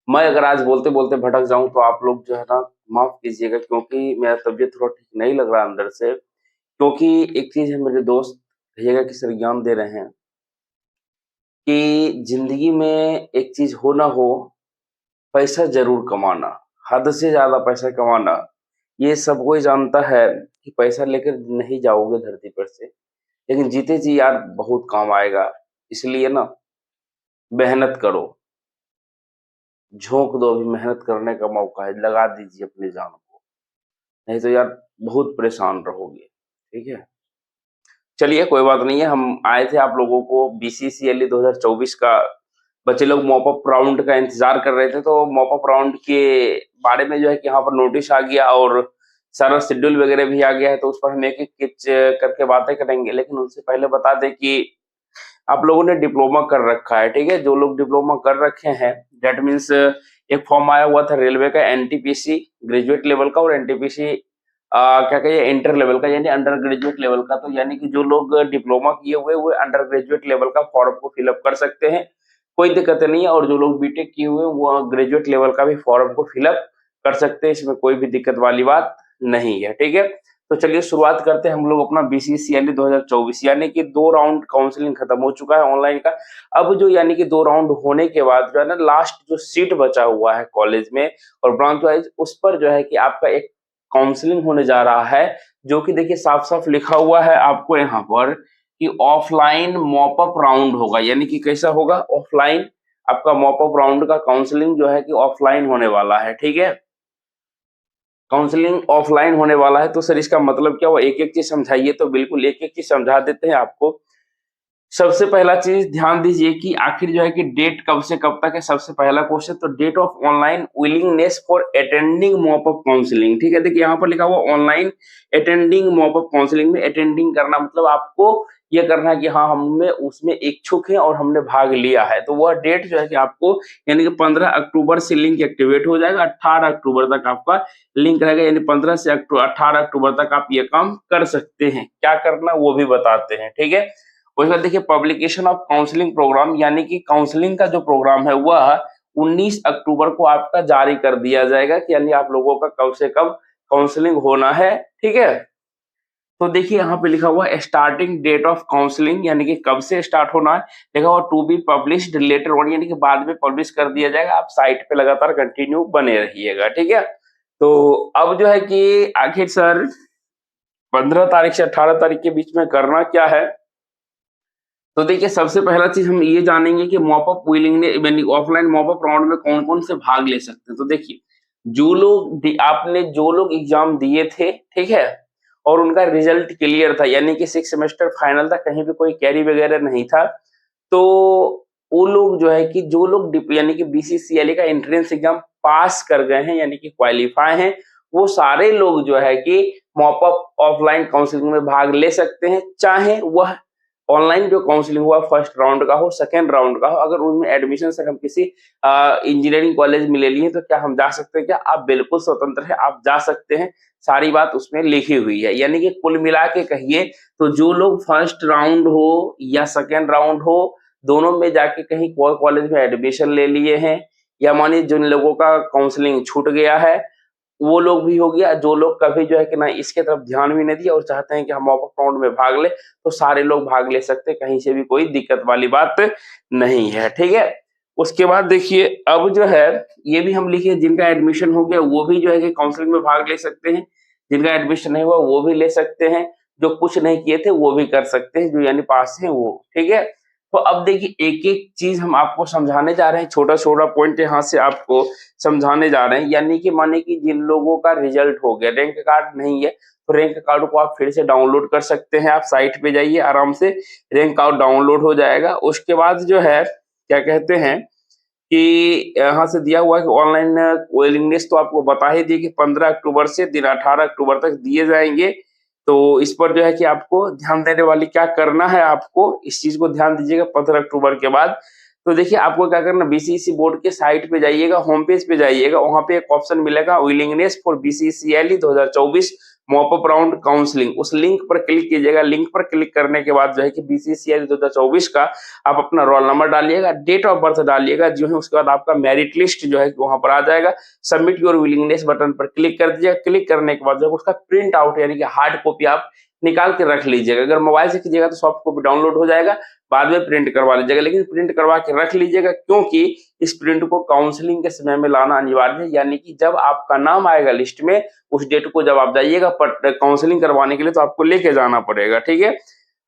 मैं अगर आज बोलते बोलते भटक जाऊं तो आप लोग जो है ना माफ कीजिएगा, क्योंकि मेरा तबीयत थोड़ा ठीक नहीं लग रहा अंदर से। क्योंकि एक चीज है, मेरे दोस्त भैया किस तरह ज्ञान दे रहे हैं कि जिंदगी में एक चीज हो ना हो, पैसा जरूर कमाना, हद से ज्यादा पैसा कमाना। ये सब कोई जानता है कि पैसा लेकर नहीं जाओगे धरती पर से, लेकिन जीते जी यार बहुत काम आएगा। इसलिए ना मेहनत करो, झोंक दो, अभी मेहनत करने का मौका है, लगा दीजिए अपनी जान को, नहीं तो यार बहुत परेशान रहोगे। ठीक है, चलिए कोई बात नहीं है। हम आए थे आप लोगों को बीसीसीएल 2024 का, बच्चे लोग मॉप अप राउंड का इंतजार कर रहे थे, तो मॉप अप राउंड के बारे में जो है कि यहाँ पर नोटिस आ गया और सारा शेड्यूल वगैरह भी आ गया है, तो उस पर हम एक एक किच करके बातें करेंगे। लेकिन उनसे पहले बता दें कि आप लोगों ने डिप्लोमा कर रखा है, ठीक है। जो लोग डिप्लोमा कर रखे हैं, दैट मीन्स एक फॉर्म आया हुआ था रेलवे का, एनटीपीसी ग्रेजुएट लेवल का और एनटीपीसी क्या कहिए इंटर लेवल का, यानी अंडर ग्रेजुएट लेवल का। तो यानी कि जो लोग डिप्लोमा किए हुए वो अंडर ग्रेजुएट लेवल का फॉर्म को फिलअप कर सकते हैं, कोई दिक्कत नहीं है। और जो लोग बीटेक किए हुए वो ग्रेजुएट लेवल का भी फॉर्म को फिलअप कर सकते हैं, इसमें कोई भी दिक्कत वाली बात नहीं है, ठीक है। तो चलिए शुरुआत करते हैं हम लोग अपना बीसीसीएल 2024, यानी कि 2 राउंड काउंसलिंग खत्म हो चुका है ऑनलाइन का। अब जो यानी कि 2 राउंड होने के बाद जो है ना लास्ट जो सीट बचा हुआ है कॉलेज में और ब्रांच वाइज, उस पर जो है कि आपका एक काउंसलिंग होने जा रहा है, जो कि देखिए साफ-साफ लिखा हुआ है आपको यहाँ पर कि ऑफलाइन मॉप अप राउंड होगा। यानी कि कैसा होगा? ऑफलाइन आपका मॉप अप राउंड का काउंसलिंग जो है कि ऑफलाइन होने वाला है, ठीक है। काउंसलिंग ऑफलाइन होने वाला है, तो सर इसका मतलब क्या हुआ? एक-एक चीज़ समझाइए। तो बिल्कुल एक-एक चीज़ समझा देते हैं आपको। सबसे पहला चीज़ ध्यान दीजिए कि आखिर जो है कि डेट कब से कब तक है। सबसे पहला क्वेश्चन, तो date of online willingness for attending mop up counselling, ठीक है। देखिए यहाँ पर लिखा हुआ online attending mop up counselling में अटेंडिंग करना मतलब आपको ये करना है कि हाँ, हमें उसमें इच्छुक हैं और हमने भाग लिया है। तो वह डेट जो है कि आपको यानी कि 15 अक्टूबर से लिंक एक्टिवेट हो जाएगा, 18 अक्टूबर तक आपका लिंक रहेगा, यानी 15 से 18 अक्टूबर तक आप ये काम कर सकते हैं। क्या करना वो भी बताते हैं, ठीक है। उसके बाद देखिए पब्लिकेशन ऑफ काउंसलिंग प्रोग्राम, यानी कि काउंसलिंग का जो प्रोग्राम है वह 19 अक्टूबर को आपका जारी कर दिया जाएगा कि यानी आप लोगों का कब से कब काउंसलिंग होना है, ठीक है। तो देखिए यहाँ पे लिखा हुआ है स्टार्टिंग डेट ऑफ काउंसलिंग, यानी कि कब से स्टार्ट होना है। लिखा हुआ to be published later on, यानी कि बाद में पब्लिश कर दिया जाएगा। आप साइट पे लगातार कंटिन्यू बने रहिएगा, ठीक है। तो अब जो है कि आखिर सर 15 तारीख से 18 तारीख के बीच में करना क्या है? तो देखिए सबसे पहला चीज हम ये जानेंगे कि मॉप अप विलिंग ने यानी ऑफलाइन मॉप अप राउंड में कौन कौन से भाग ले सकते हैं। तो देखिए जो लोग एग्जाम दिए थे, ठीक है, और उनका रिजल्ट क्लियर था, यानी कि 6 सेमेस्टर फाइनल था, कहीं पे कोई कैरी वगैरह नहीं था, तो वो लोग जो है कि जो लोग यानी कि बीसीसीएल का एंट्रेंस एग्जाम पास कर गए हैं, यानी कि क्वालिफाई हैं, वो सारे लोग जो है कि मॉप अप ऑफलाइन काउंसलिंग में भाग ले सकते हैं, चाहे वह ऑनलाइन जो काउंसलिंग हुआ फर्स्ट राउंड का हो, सेकंड राउंड का हो। अगर उनमें एडमिशन सर हम किसी इंजीनियरिंग कॉलेज में ले लिए तो क्या हम जा सकते हैं? क्या आप बिल्कुल स्वतंत्र है, आप जा सकते हैं। सारी बात उसमें लिखी हुई है, यानी कि कुल मिला के कहिए तो जो लोग फर्स्ट राउंड हो या सेकंड राउंड हो, दोनों में जाके कहीं कॉलेज में एडमिशन ले लिए हैं, या मानिए जिन लोगों का काउंसलिंग छूट गया है वो लोग भी हो गया, जो लोग कभी जो है कि ना इसके तरफ ध्यान भी नहीं दिया और चाहते हैं कि हम मॉक अप राउंड में भाग ले, तो सारे लोग भाग ले सकते हैं, कहीं से भी कोई दिक्कत वाली बात नहीं है, ठीक है। उसके बाद देखिए अब जो है ये भी हम लिखे जिनका एडमिशन हो गया वो भी जो है कि काउंसलिंग में भाग ले सकते हैं, जिनका एडमिशन नहीं हुआ वो भी ले सकते हैं, जो कुछ नहीं किए थे वो भी कर सकते हैं, जो यानी पास है वो, ठीक है। तो अब देखिए एक-एक चीज़ हम आपको समझाने जा रहे हैं, छोटा-छोटा पॉइंट यहाँ से आपको समझाने जा रहे हैं। यानी कि माने कि जिन लोगों का रिजल्ट हो गया, रैंक कार्ड नहीं है, तो रैंक कार्ड को आप फिर से डाउनलोड कर सकते हैं। आप साइट पे जाइए आराम से, रैंक कार्ड डाउनलोड हो जाएगा। उसके बाद जो है क्या कहते हैं कि यहाँ से दिया हुआ है कि ऑनलाइन विलिंगनेस तो आपको बता ही दिए कि 15 अक्टूबर से दिन 18 अक्टूबर तक दिए जाएंगे। तो इस पर जो है कि आपको ध्यान देने वाली क्या करना है, आपको इस चीज को ध्यान दीजिएगा 15 अक्टूबर के बाद। तो देखिए आपको क्या करना, बीसीसी बोर्ड के साइट पे जाइएगा, होम पेज पे जाइएगा, वहां पे एक ऑप्शन मिलेगा willingness for BCCL 2024 mop up round counselling, उस लिंक पर क्लिक कीजिएगा। लिंक पर क्लिक करने के बाद जो है कि बीसीसीएल 2024 का आप अपना रोल नंबर डालिएगा, डेट ऑफ बर्थ डालिएगा, जो है उसके बाद आपका मेरिट लिस्ट जो है वहां पर आ जाएगा। सबमिट योर विलिंगनेस बटन पर क्लिक कर दीजिएगा। क्लिक करने के बाद जो उसका प्रिंट आउट यानी कि हार्ड कॉपी आप निकाल के रख लीजिएगा। अगर मोबाइल से कीजिएगा तो सॉफ्ट कॉपी डाउनलोड हो जाएगा, बाद में प्रिंट करवा लीजिएगा, लेकिन प्रिंट करवा के रख लीजिएगा, क्योंकि इस प्रिंट को काउंसलिंग के समय में लाना अनिवार्य है। यानी कि जब आपका नाम आएगा लिस्ट में, उस डेट को जब आप जाइएगा काउंसलिंग करवाने के लिए तो आपको लेके जाना पड़ेगा, ठीक है।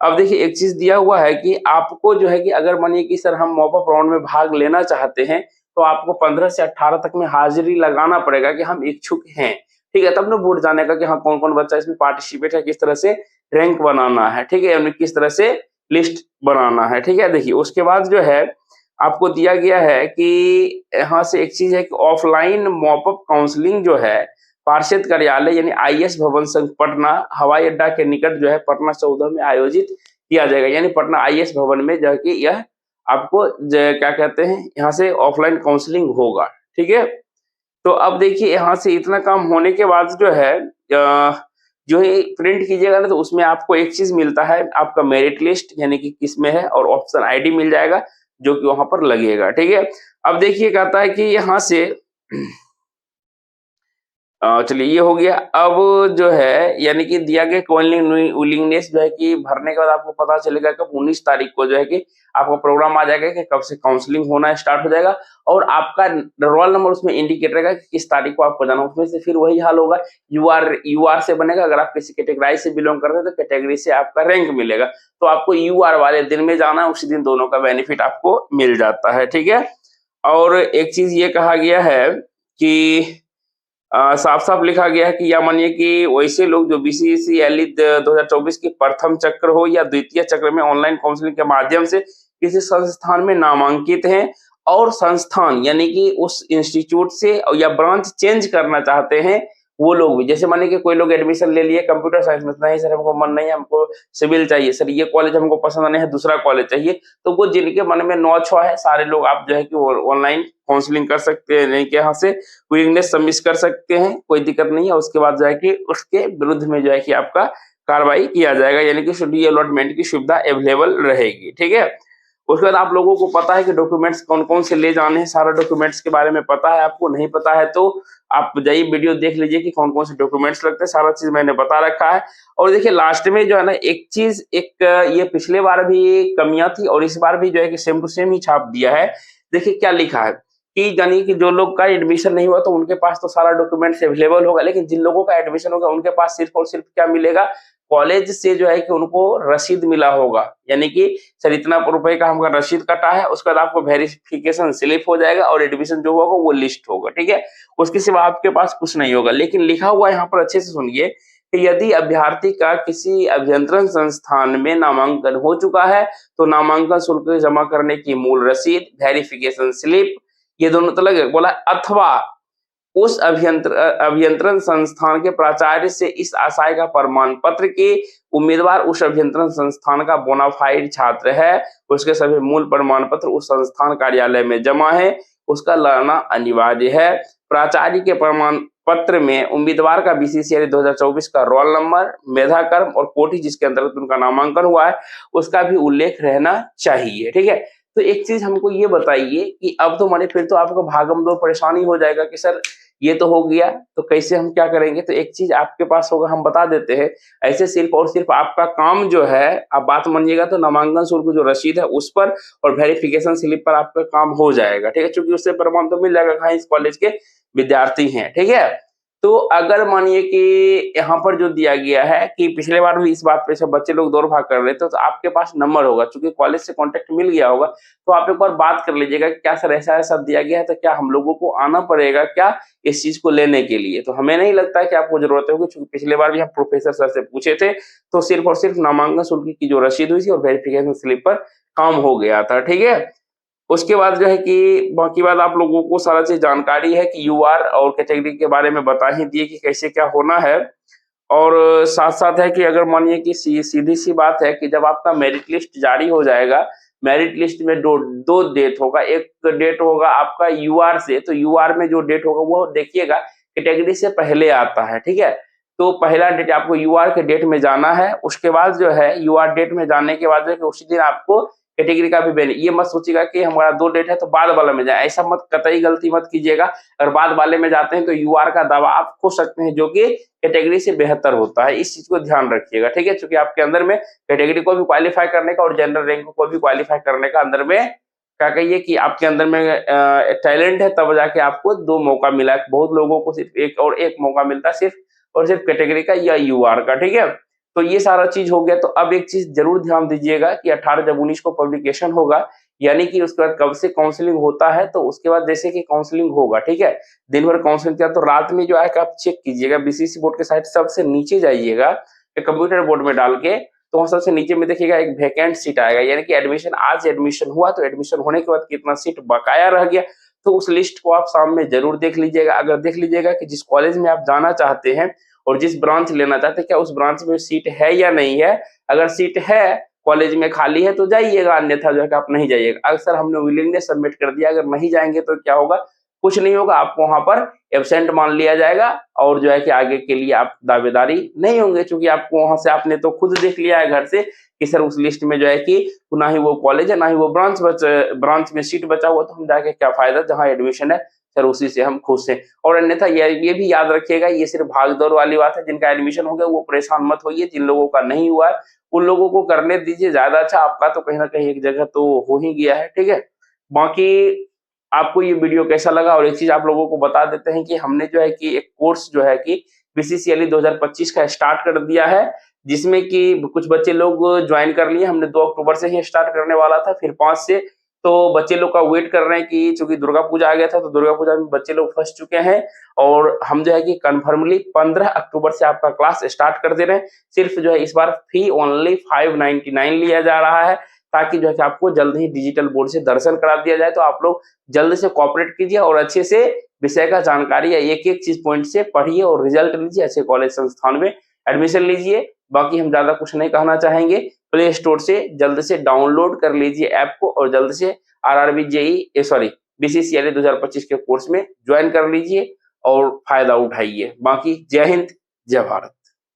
अब देखिए एक चीज दिया हुआ है कि आपको जो है कि अगर मानिए कि सर हम मॉप अप राउंड में भाग लेना चाहते हैं तो आपको 15 से 18 तक में हाजिरी लगाना पड़ेगा कि हम इच्छुक हैं, ठीक है। तब ना बोर्ड जाने का कि हाँ कौन कौन बच्चा इसमें पार्टिसिपेट है, किस तरह से रैंक बनाना है, ठीक है, किस तरह से लिस्ट बनाना है, ठीक है। देखिए उसके बाद जो है आपको दिया गया है कि यहाँ से एक चीज है कि ऑफलाइन मॉपअप काउंसलिंग जो है पार्षद कार्यालय यानी आईएएस भवन संघ पटना हवाई अड्डा के निकट जो है पटना 14 में आयोजित किया जाएगा। यानी पटना आईएएस भवन में जो कि यह आपको क्या कहते हैं यहाँ से ऑफलाइन काउंसलिंग होगा, ठीक है। तो अब देखिए यहाँ से इतना काम होने के बाद जो है जो है प्रिंट कीजिएगा ना तो उसमें आपको एक चीज मिलता है, आपका मेरिट लिस्ट यानी कि किसमें है, और ऑप्शन आईडी मिल जाएगा जो कि वहां पर लगेगा, ठीक है। अब देखिए कहता है कि यहाँ से चलिए ये हो गया। अब जो है यानी कि दिया गया विलिंगनेस जो है कि भरने के बाद आपको पता चलेगा कब 19 तारीख को जो है कि आपका प्रोग्राम आ जाएगा कि कब से काउंसलिंग होना स्टार्ट हो जाएगा, और आपका रोल नंबर उसमें इंडिकेट रहेगा कि किस तारीख को आपको जाना। उसमें से फिर वही हाल होगा, यूआर से बनेगा। अगर आप किसी कैटेगरी से बिलोंग करते हैं तो कैटेगरी से आपका रैंक मिलेगा, तो आपको यूआर वाले दिन में जाना है, उसी दिन दोनों का बेनिफिट आपको मिल जाता है, ठीक है। और एक चीज ये कहा गया है कि साफ साफ लिखा गया है कि या मानिए कि वैसे लोग जो बीसीसीएल 2024 के प्रथम चक्र हो या द्वितीय चक्र में ऑनलाइन काउंसलिंग के माध्यम से किसी संस्थान में नामांकित हैं और संस्थान यानी कि उस इंस्टीट्यूट से या ब्रांच चेंज करना चाहते हैं, वो लोग भी। जैसे मानिए कि कोई लोग एडमिशन ले लिए कंप्यूटर साइंस में, नहीं सर हमको मन नहीं है, हमको सिविल चाहिए, सर ये कॉलेज हमको पसंद नहीं है, दूसरा कॉलेज चाहिए, तो वो जिनके मन में नौ छह है सारे लोग आप जो है कि ऑनलाइन काउंसलिंग कर सकते हैं, नहीं कि यहाँ से विलिंगनेस सबमिट कर सकते हैं, कोई दिक्कत नहीं है। उसके बाद जो है कि उसके विरुद्ध में जो है कि आपका कार्रवाई किया जाएगा, यानी कि शेड्यूल अलॉटमेंट की सुविधा अवेलेबल रहेगी, ठीक है। उसके बाद आप लोगों को पता है कि डॉक्यूमेंट्स कौन कौन से ले जाने हैं, सारा डॉक्यूमेंट्स के बारे में पता है। आपको नहीं पता है तो आप जाइए वीडियो देख लीजिए कि कौन कौन से डॉक्यूमेंट्स लगते हैं, सारा चीज मैंने बता रखा है। और देखिए लास्ट में जो है ना एक चीज, एक ये पिछले बार भी कमियां थी और इस बार भी जो है कि सेम टू सेम ही छाप दिया है। देखिए क्या लिखा है कि यानी कि जो लोग का एडमिशन नहीं हुआ तो उनके पास तो सारा डॉक्यूमेंट्स अवेलेबल होगा, लेकिन जिन लोगों का एडमिशन होगा उनके पास सिर्फ और सिर्फ क्या मिलेगा, कॉलेज से जो है कि उनको रसीद मिला होगा, यानी कि सर इतना रुपए का हमका रसीद कटा है, उसके बाद आपको वेरिफिकेशन स्लिप हो जाएगा और एडमिशन जो होगा वो लिस्ट होगा, ठीक है। उसके सिवा आपके पास कुछ नहीं होगा। लेकिन लिखा हुआ यहाँ पर अच्छे से सुनिए कि यदि अभ्यर्थी का किसी अभियंत्रण संस्थान में नामांकन हो चुका है तो नामांकन शुल्क जमा करने की मूल रसीद, वेरिफिकेशन स्लिप, ये दोनों तो लगे बोला, अथवा उस अभियंत्रण संस्थान के प्राचार्य से इस आशय का प्रमाण पत्र कि उम्मीदवार उस अभियंत्रण संस्थान का बोनाफाइड छात्र है, उसके सभी मूल प्रमाण पत्र उस संस्थान कार्यालय में जमा है, उसका लाना अनिवार्य है। प्राचार्य के प्रमाण पत्र में उम्मीदवार का बीसीसीएल 2024 का रोल नंबर, मेधा कर्म और कोटि जिसके अंतर्गत उनका नामांकन हुआ है उसका भी उल्लेख रहना चाहिए, ठीक है। तो एक चीज हमको ये बताइए कि अब तो माने फिर तो आपको भागम दौड़ परेशानी हो जाएगा कि सर ये तो हो गया तो कैसे हम क्या करेंगे। तो एक चीज आपके पास होगा, हम बता देते हैं। ऐसे सिर्फ और सिर्फ आपका काम जो है, आप बात मानिएगा तो नामांकन शुल्क जो रसीद है उस पर और वेरिफिकेशन स्लिप पर आपका काम हो जाएगा, ठीक है, क्योंकि उससे प्रमाण तो मिल जाएगा हाँ इस कॉलेज के विद्यार्थी हैं, ठीक है। तो अगर मानिए कि यहाँ पर जो दिया गया है कि पिछले बार भी इस बात पे सब बच्चे लोग दौड़ भाग कर रहे थे, तो आपके पास नंबर होगा, क्योंकि कॉलेज से कांटेक्ट मिल गया होगा, तो आप एक बार बात कर लीजिएगा कि क्या सर ऐसा ऐसा दिया गया है, तो क्या हम लोगों को आना पड़ेगा क्या इस चीज को लेने के लिए। तो हमें नहीं लगता है कि आपको जरूरत होगी, क्योंकि पिछले बार भी हम प्रोफेसर सर से पूछे थे तो सिर्फ और सिर्फ नामांकन शुल्क की जो रसीद हुई थी और वेरिफिकेशन स्लिप पर काम हो गया था, ठीक है। उसके बाद जो है कि बाकी बात आप लोगों को सारा चीज जानकारी है कि यूआर और कैटेगरी के बारे में बता ही दिए कि कैसे क्या होना है। और साथ साथ है कि अगर मानिए कि सीधी सी बात है कि जब आपका मेरिट लिस्ट जारी हो जाएगा, मेरिट लिस्ट में दो डेट होगा, एक डेट होगा आपका यूआर से, तो यूआर में जो डेट होगा वो देखिएगा कैटेगरी से पहले आता है, ठीक है। तो पहला डेट आपको यूआर के डेट में जाना है, उसके बाद जो है यूआर डेट में जाने के बाद जो है कि उसी दिन आपको कैटेगरी का भी बेनिफिट। ये मत सोचिएगा कि हमारा 2 डेट है तो बाद वाले में जाए, ऐसा मत, कतई गलती मत कीजिएगा। अगर बाद वाले में जाते हैं तो यूआर का दावा आप खो सकते हैं, जो कि कैटेगरी से बेहतर होता है। इस चीज को ध्यान रखिएगा, ठीक है। क्योंकि आपके अंदर में कैटेगरी को भी क्वालिफाई करने का और जनरल रैंक को भी क्वालिफाई करने का अंदर में क्या कहिए कि आपके अंदर में टैलेंट है, तब जाके आपको 2 मौका मिला है। बहुत लोगों को सिर्फ एक मौका मिलता है, सिर्फ और सिर्फ कैटेगरी का या यूआर का, ठीक है। तो ये सारा चीज हो गया। तो अब एक चीज जरूर ध्यान दीजिएगा कि 18 जब 19 को पब्लिकेशन होगा, यानी कि उसके बाद कब से काउंसलिंग होता है, तो उसके बाद जैसे कि काउंसलिंग होगा, ठीक है, दिन भर काउंसलिंग किया तो रात में जो है कि आप चेक कीजिएगा, बीसीसी बोर्ड के साइट सबसे नीचे जाइएगा, कंप्यूटर बोर्ड में डाल के, तो वहाँ सबसे नीचे में देखिएगा एक वैकेंट सीट आएगा, यानी कि एडमिशन, आज एडमिशन हुआ तो एडमिशन होने के बाद कितना सीट बकाया रह गया, तो उस लिस्ट को आप शाम में जरूर देख लीजिएगा। अगर देख लीजिएगा कि जिस कॉलेज में आप जाना चाहते हैं और जिस ब्रांच लेना चाहते हैं, क्या उस ब्रांच में सीट है या नहीं है, अगर सीट है, कॉलेज में खाली है तो जाइएगा, अन्यथा जो है कि आप नहीं जाइएगा। अगर सर हमने विलिंगनेस सबमिट कर दिया, अगर नहीं जाएंगे तो क्या होगा, कुछ नहीं होगा, आपको वहां पर एब्सेंट मान लिया जाएगा और जो है कि आगे के लिए आप दावेदारी नहीं होंगे, क्योंकि आपको वहां से आपने तो खुद देख लिया है घर से कि सर उस लिस्ट में जो है कि ना ही वो कॉलेज है ना ही वो ब्रांच में सीट बचा हुआ, तो हम जाके क्या फायदा, जहां एडमिशन है सर उसी से हम खुश हैं। और अन्यथा ये भी याद रखिएगा, ये सिर्फ भागदौड़ वाली बात है। जिनका एडमिशन हो गया वो परेशान मत होइए, जिन लोगों का नहीं हुआ है उन लोगों को करने दीजिए, ज्यादा अच्छा। आपका तो कहीं ना कहीं एक जगह तो हो ही गया है, ठीक है। बाकी आपको ये वीडियो कैसा लगा, और एक चीज आप लोगों को बता देते हैं कि हमने जो है कि एक कोर्स जो है कि बीसीसीएल 2025 का स्टार्ट कर दिया है, जिसमें कि कुछ बच्चे लोग ज्वाइन कर लिए। हमने 2 अक्टूबर से ही स्टार्ट करने वाला था, फिर 5 से, तो बच्चे लोग का वेट कर रहे हैं कि चूंकि दुर्गा पूजा आ गया था, तो दुर्गा पूजा में बच्चे लोग फंस चुके हैं, और हम जो है कि कन्फर्मली 15 अक्टूबर से आपका क्लास स्टार्ट कर दे रहे हैं। सिर्फ जो है इस बार फी ओनली 599 लिया जा रहा है, ताकि जो है कि आपको जल्द ही डिजिटल बोर्ड से दर्शन करा दिया जाए। तो आप लोग जल्द से कोऑपरेट कीजिए और अच्छे से विषय का जानकारी या एक-एक चीज पॉइंट से पढ़िए और रिजल्ट लीजिए, अच्छे कॉलेज संस्थान में एडमिशन लीजिए। बाकी हम ज्यादा कुछ नहीं कहना चाहेंगे, प्ले स्टोर से जल्द से डाउनलोड कर लीजिए ऐप को और जल्द से आरआरबी जेई बीसीसीएल 2025 के कोर्स में ज्वाइन कर लीजिए और फायदा उठाइए। बाकी जय हिंद, जय भारत।